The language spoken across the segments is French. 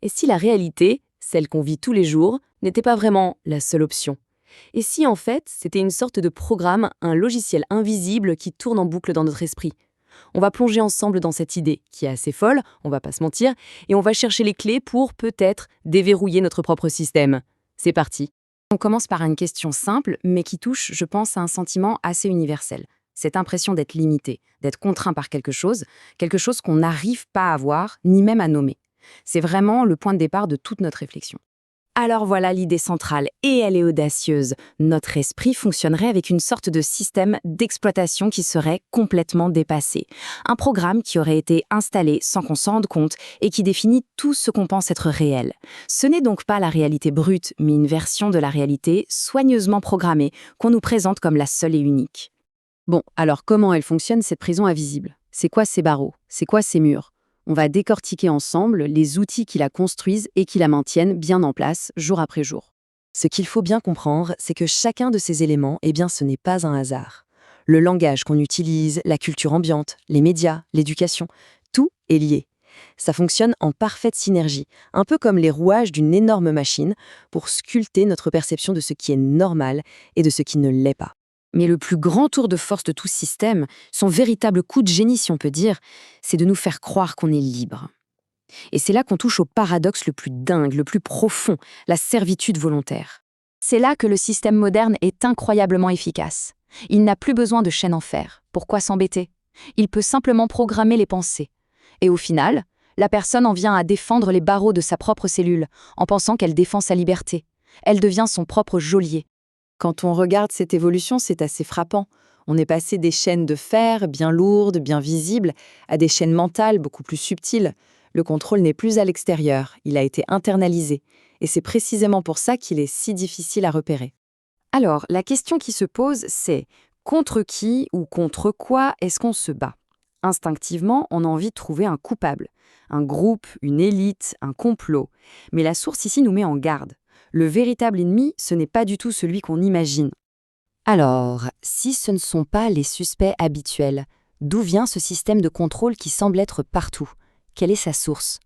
Et si la réalité, celle qu'on vit tous les jours, n'était pas vraiment la seule option? Et si en fait, c'était une sorte de programme, un logiciel invisible qui tourne en boucle dans notre esprit? On va plonger ensemble dans cette idée, qui est assez folle, on va pas se mentir, et on va chercher les clés pour, peut-être, déverrouiller notre propre système. C'est parti. On commence par une question simple, mais qui touche, je pense, à un sentiment assez universel. Cette impression d'être limité, d'être contraint par quelque chose qu'on n'arrive pas à voir, ni même à nommer. C'est vraiment le point de départ de toute notre réflexion. Alors voilà l'idée centrale, et elle est audacieuse. Notre esprit fonctionnerait avec une sorte de système d'exploitation qui serait complètement dépassé. Un programme qui aurait été installé sans qu'on s'en rende compte et qui définit tout ce qu'on pense être réel. Ce n'est donc pas la réalité brute, mais une version de la réalité soigneusement programmée qu'on nous présente comme la seule et unique. Bon, alors comment elle fonctionne cette prison invisible? C'est quoi ces barreaux? C'est quoi ces murs? On va décortiquer ensemble les outils qui la construisent et qui la maintiennent bien en place, jour après jour. Ce qu'il faut bien comprendre, c'est que chacun de ces éléments, ce n'est pas un hasard. Le langage qu'on utilise, la culture ambiante, les médias, l'éducation, tout est lié. Ça fonctionne en parfaite synergie, un peu comme les rouages d'une énorme machine, pour sculpter notre perception de ce qui est normal et de ce qui ne l'est pas. Mais le plus grand tour de force de tout ce système, son véritable coup de génie si on peut dire, c'est de nous faire croire qu'on est libre. Et c'est là qu'on touche au paradoxe le plus dingue, le plus profond, la servitude volontaire. C'est là que le système moderne est incroyablement efficace. Il n'a plus besoin de chaînes en fer. Pourquoi s'embêter? Il peut simplement programmer les pensées. Et au final, la personne en vient à défendre les barreaux de sa propre cellule, en pensant qu'elle défend sa liberté. Elle devient son propre geôlier. Quand on regarde cette évolution, c'est assez frappant. On est passé des chaînes de fer, bien lourdes, bien visibles, à des chaînes mentales beaucoup plus subtiles. Le contrôle n'est plus à l'extérieur, il a été internalisé. Et c'est précisément pour ça qu'il est si difficile à repérer. Alors, la question qui se pose, c'est contre qui ou contre quoi est-ce qu'on se bat? Instinctivement, on a envie de trouver un coupable. Un groupe, une élite, un complot. Mais la source ici nous met en garde. Le véritable ennemi, ce n'est pas du tout celui qu'on imagine. Alors, si ce ne sont pas les suspects habituels, d'où vient ce système de contrôle qui semble être partout? Quelle est sa source?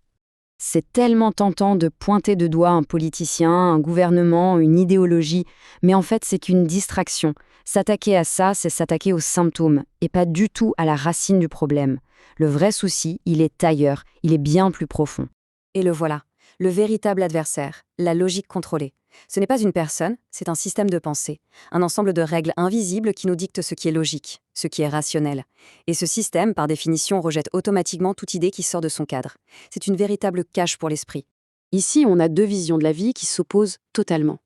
C'est tellement tentant de pointer de doigt un politicien, un gouvernement, une idéologie, mais en fait c'est qu'une distraction. S'attaquer à ça, c'est s'attaquer aux symptômes, et pas du tout à la racine du problème. Le vrai souci, il est ailleurs, il est bien plus profond. Et le voilà. Le véritable adversaire, la logique contrôlée. Ce n'est pas une personne, c'est un système de pensée, un ensemble de règles invisibles qui nous dictent ce qui est logique, ce qui est rationnel. Et ce système, par définition, rejette automatiquement toute idée qui sort de son cadre. C'est une véritable cage pour l'esprit. Ici, on a deux visions de la vie qui s'opposent totalement.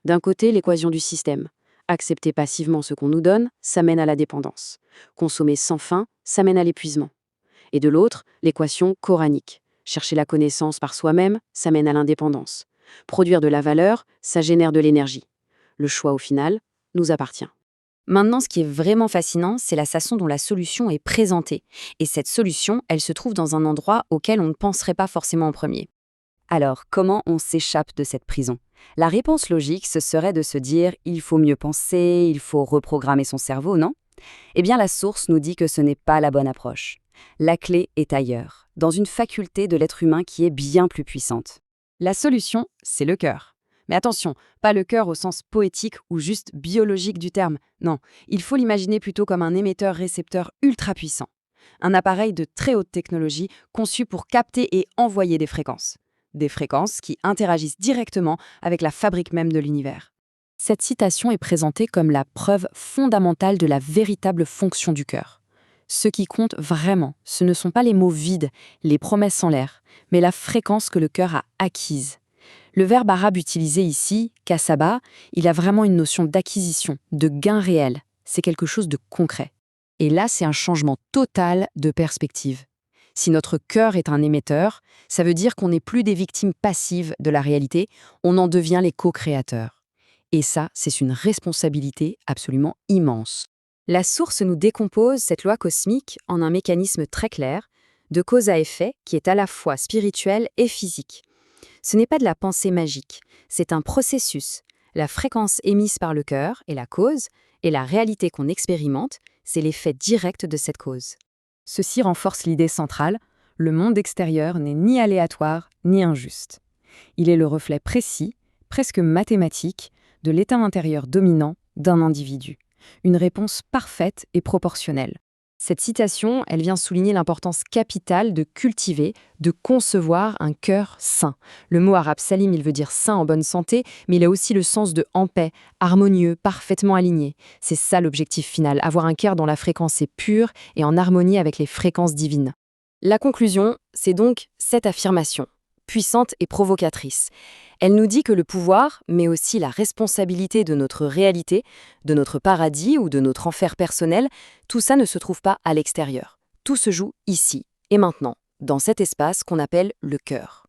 D'un côté, l'équation du système. Accepter passivement ce qu'on nous donne, ça mène à la dépendance. Consommer sans fin, ça mène à l'épuisement. Et de l'autre, l'équation coranique. Chercher la connaissance par soi-même, ça mène à l'indépendance. Produire de la valeur, ça génère de l'énergie. Le choix, au final, nous appartient. Maintenant, ce qui est vraiment fascinant, c'est la façon dont la solution est présentée. Et cette solution, elle se trouve dans un endroit auquel on ne penserait pas forcément en premier. Alors, comment on s'échappe de cette prison? La réponse logique, ce serait de se dire « il faut mieux penser, il faut reprogrammer son cerveau », non? Eh bien, la source nous dit que ce n'est pas la bonne approche. La clé est ailleurs, dans une faculté de l'être humain qui est bien plus puissante. La solution, c'est le cœur. Mais attention, pas le cœur au sens poétique ou juste biologique du terme. Non, il faut l'imaginer plutôt comme un émetteur-récepteur ultra puissant. Un appareil de très haute technologie conçu pour capter et envoyer des fréquences. Des fréquences qui interagissent directement avec la fabrique même de l'univers. Cette citation est présentée comme la preuve fondamentale de la véritable fonction du cœur. Ce qui compte vraiment, ce ne sont pas les mots vides, les promesses en l'air, mais la fréquence que le cœur a acquise. Le verbe arabe utilisé ici, kasaba, il a vraiment une notion d'acquisition, de gain réel. C'est quelque chose de concret. Et là, c'est un changement total de perspective. Si notre cœur est un émetteur, ça veut dire qu'on n'est plus des victimes passives de la réalité, on en devient les co-créateurs. Et ça, c'est une responsabilité absolument immense. La source nous décompose cette loi cosmique en un mécanisme très clair, de cause à effet, qui est à la fois spirituel et physique. Ce n'est pas de la pensée magique, c'est un processus. La fréquence émise par le cœur est la cause, et la réalité qu'on expérimente, c'est l'effet direct de cette cause. Ceci renforce l'idée centrale, le monde extérieur n'est ni aléatoire ni injuste. Il est le reflet précis, presque mathématique, de l'état intérieur dominant d'un individu. Une réponse parfaite et proportionnelle. Cette citation, elle vient souligner l'importance capitale de cultiver, de concevoir un cœur sain. Le mot arabe salim, il veut dire sain en bonne santé, mais il a aussi le sens de en paix, harmonieux, parfaitement aligné. C'est ça l'objectif final, avoir un cœur dont la fréquence est pure et en harmonie avec les fréquences divines. La conclusion, c'est donc cette affirmation, puissante et provocatrice. Elle nous dit que le pouvoir, mais aussi la responsabilité de notre réalité, de notre paradis ou de notre enfer personnel, tout ça ne se trouve pas à l'extérieur. Tout se joue ici et maintenant, dans cet espace qu'on appelle le cœur.